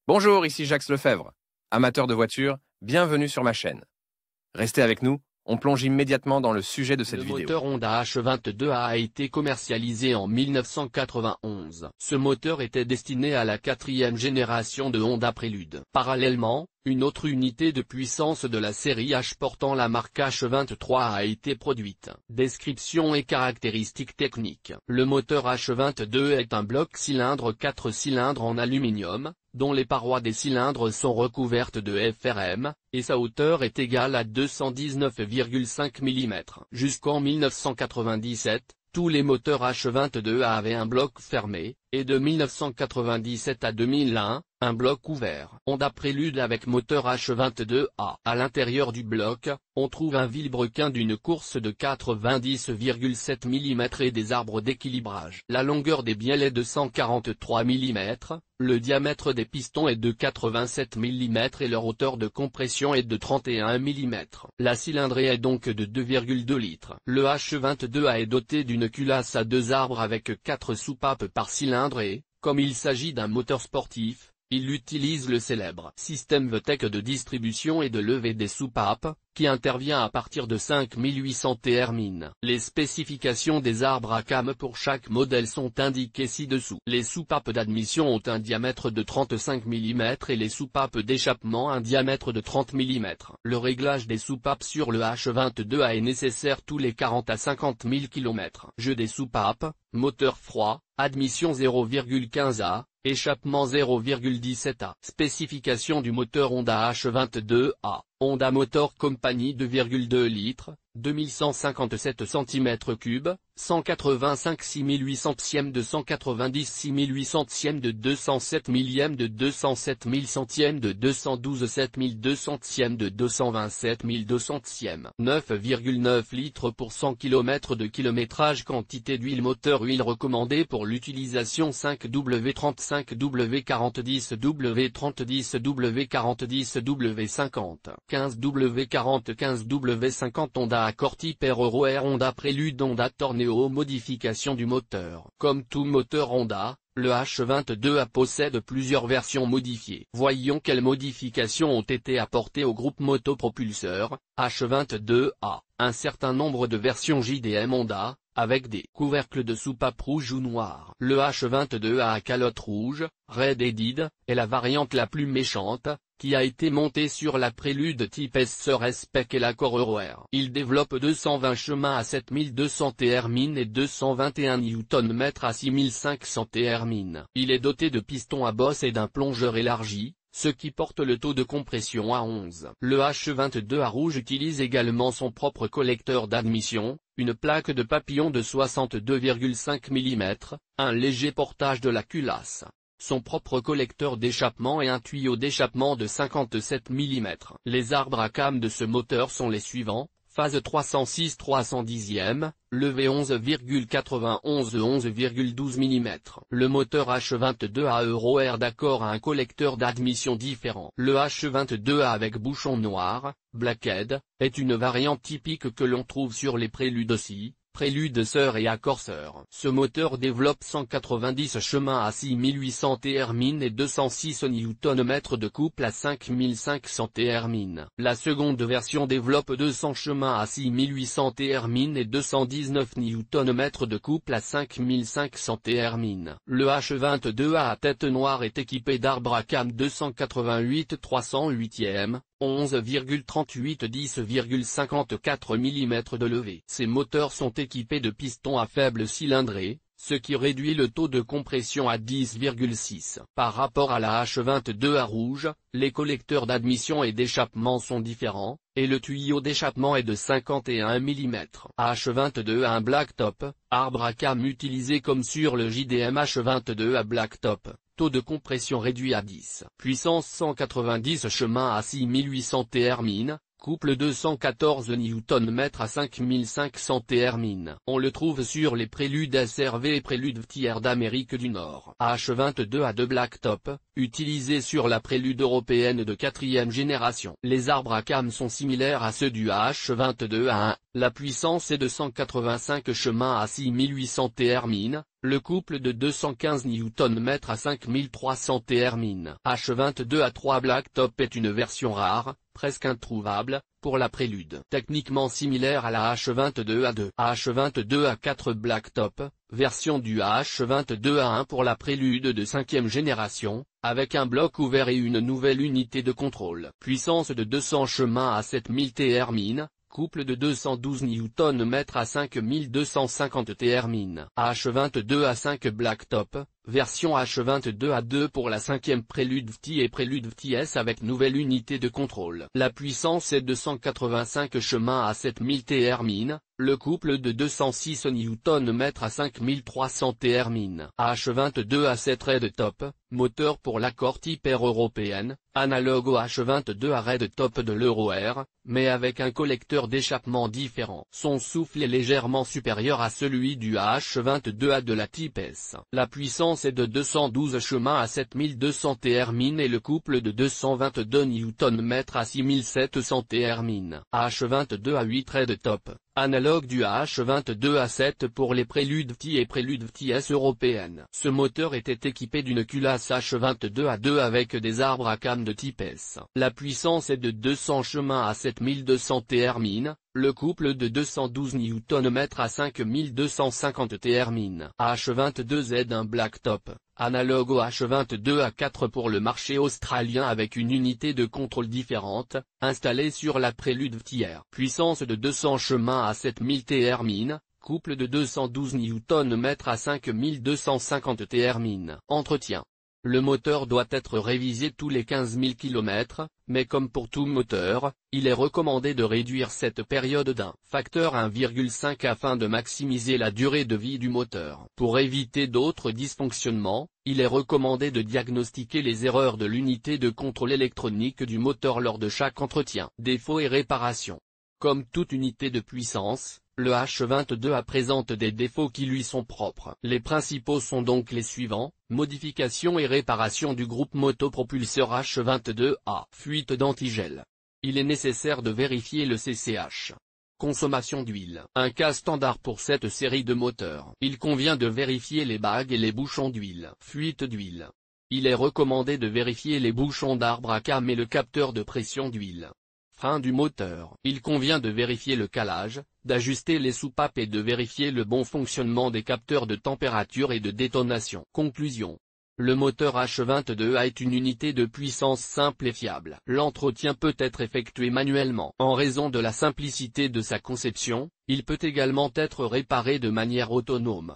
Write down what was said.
Bonjour, ici Jacques Lefebvre. Amateur de voitures, bienvenue sur ma chaîne. Restez avec nous, on plonge immédiatement dans le sujet de cette vidéo. Le moteur Honda H22 a été commercialisé en 1991. Ce moteur était destiné à la quatrième génération de Honda Prélude. Parallèlement, une autre unité de puissance de la série H portant la marque H23 a été produite. Description et caractéristiques techniques. Le moteur H22 est un bloc cylindre 4 cylindres en aluminium, dont les parois des cylindres sont recouvertes de FRM, et sa hauteur est égale à 219,5 mm. Jusqu'en 1997, tous les moteurs H22 avaient un bloc fermé, et de 1997 à 2001, un bloc ouvert. Honda Prélude avec moteur H22A. À l'intérieur du bloc, on trouve un vilebrequin d'une course de 90,7 mm et des arbres d'équilibrage. La longueur des bielles est de 143 mm, le diamètre des pistons est de 87 mm et leur hauteur de compression est de 31 mm. La cylindrée est donc de 2,2 litres. Le H22A est doté d'une culasse à deux arbres avec 4 soupapes par cylindre et, comme il s'agit d'un moteur sportif, il utilise le célèbre système VTEC de distribution et de levée des soupapes, qui intervient à partir de 5800 Tmin. Les spécifications des arbres à cames pour chaque modèle sont indiquées ci-dessous. Les soupapes d'admission ont un diamètre de 35 mm et les soupapes d'échappement un diamètre de 30 mm. Le réglage des soupapes sur le H22A est nécessaire tous les 40 à 50 000 km. Jeu des soupapes, moteur froid, admission 0,15 A. Échappement 0,17 A. Spécification du moteur Honda H22A. Honda Motor Company 2,2 litres, 2157 cm3, 185 6800 cm de 190 6800 cm de 207 millième de 207 000 centièmes de 212 7200 cm de 227 200 cm. 9,9 litres pour 100 km de kilométrage. Quantité d'huile moteur. Huile recommandée pour l'utilisation 5W35 W40 W30 W40 W50. 15W40 15W50 Honda Accord Type Euro Air Honda Prélude Honda Torneo. Modification du moteur. Comme tout moteur Honda, le H22A possède plusieurs versions modifiées. Voyons quelles modifications ont été apportées au groupe motopropulseur, H22A. Un certain nombre de versions JDM Honda, avec des couvercles de soupape rouge ou noir. Le H22A à calotte rouge, Red Edid, est la variante la plus méchante, qui a été monté sur la Prélude type S-Spec et l'Accord Euro Air. Il développe 220 chemins à 7200 Tmin et 221 Nm à 6500 Tmin. Il est doté de pistons à bosse et d'un plongeur élargi, ce qui porte le taux de compression à 11. Le H22A rouge utilise également son propre collecteur d'admission, une plaque de papillon de 62,5 mm, un léger portage de la culasse, son propre collecteur d'échappement et un tuyau d'échappement de 57 mm. Les arbres à cames de ce moteur sont les suivants: phase 306 310e, levé 11,91 11,12 mm. Le moteur H22A Euro Air d'accord a un collecteur d'admission différent. Le H22A avec bouchon noir, Blackhead, est une variante typique que l'on trouve sur les Préludes aussi, Prélude Sœur et Accord Sœur. Ce moteur développe 190 chemins à 6800 Tmin et 206 Nm de couple à 5500 Tmin. La seconde version développe 200 chemins à 6800 Tmin et 219 Nm de couple à 5500 Tmin. Le H22A à tête noire est équipé d'arbres à cames 288 308e, 11,38 10,54 mm de levée. Ces moteurs sont équipés de pistons à faible cylindrée, ce qui réduit le taux de compression à 10,6. Par rapport à la H22A rouge, les collecteurs d'admission et d'échappement sont différents, et le tuyau d'échappement est de 51 mm. H22A un blacktop, arbre à cames utilisé comme sur le JDM H22A blacktop. Taux de compression réduit à 10. Puissance 190 chemins à 6800 Tmin, couple 214 Nm à 5500 Tmin. On le trouve sur les Préludes SRV et Prélude tiers d'Amérique du Nord. H22A de blacktop, utilisé sur la Prélude européenne de 4e génération. Les arbres à cames sont similaires à ceux du H22A1, la puissance est de 185 chemins à 6800 Tmin, Le couple de 215 Nm à 5300 Thermines H22A3 Blacktop est une version rare, presque introuvable, pour la Prélude. Techniquement similaire à la H22A2. H22A4 Blacktop, version du H22A1 pour la Prélude de 5e génération, avec un bloc ouvert et une nouvelle unité de contrôle. Puissance de 200 chemins à 7000 Thermines. Couple de 212 Nm à 5250 Thermines H22A5 Blacktop, version H22A2 pour la 5e Prélude VT et Prélude VTS avec nouvelle unité de contrôle. La puissance est de 285 chemins à 7000 Thermines, le couple de 206 Nm à 5300 Thermines H22A7 Red Top, moteur pour l'accord type Air européenne, analogue au H22A Red Top de l'Euro-Air, mais avec un collecteur d'échappement différent. Son souffle est légèrement supérieur à celui du H22A de la type S. La puissance est de 212 chemins à 7200 Thermines et le couple de 222 Nm à 6700 Thermines H22A8 Red Top, analogue du H22A7 pour les préludes VT et préludes VTS européennes. Ce moteur était équipé d'une culasse H22A2 avec des arbres à cames de type S. La puissance est de 200 chemins à 7200 Thermines, le couple de 212 Nm à 5250 Thermines H22Z un Blacktop, analogue au H22A4 pour le marché australien avec une unité de contrôle différente, installée sur la Prélude VTR. Puissance de 200 chemins à 7000 Thermines, couple de 212 Nm à 5250 Thermines. Entretien. Le moteur doit être révisé tous les 15 000 km, mais comme pour tout moteur, il est recommandé de réduire cette période d'un facteur 1,5 afin de maximiser la durée de vie du moteur. Pour éviter d'autres dysfonctionnements, il est recommandé de diagnostiquer les erreurs de l'unité de contrôle électronique du moteur lors de chaque entretien. Défauts et réparations. Comme toute unité de puissance, le H22A présente des défauts qui lui sont propres. Les principaux sont donc les suivants: modification et réparation du groupe motopropulseur H22A. Fuite d'antigel. Il est nécessaire de vérifier le CCH. Consommation d'huile. Un cas standard pour cette série de moteurs. Il convient de vérifier les bagues et les bouchons d'huile. Fuite d'huile. Il est recommandé de vérifier les bouchons d'arbre à cames et le capteur de pression d'huile. Frein du moteur. Il convient de vérifier le calage, d'ajuster les soupapes et de vérifier le bon fonctionnement des capteurs de température et de détonation. Conclusion. Le moteur H22A est une unité de puissance simple et fiable. L'entretien peut être effectué manuellement. En raison de la simplicité de sa conception, il peut également être réparé de manière autonome.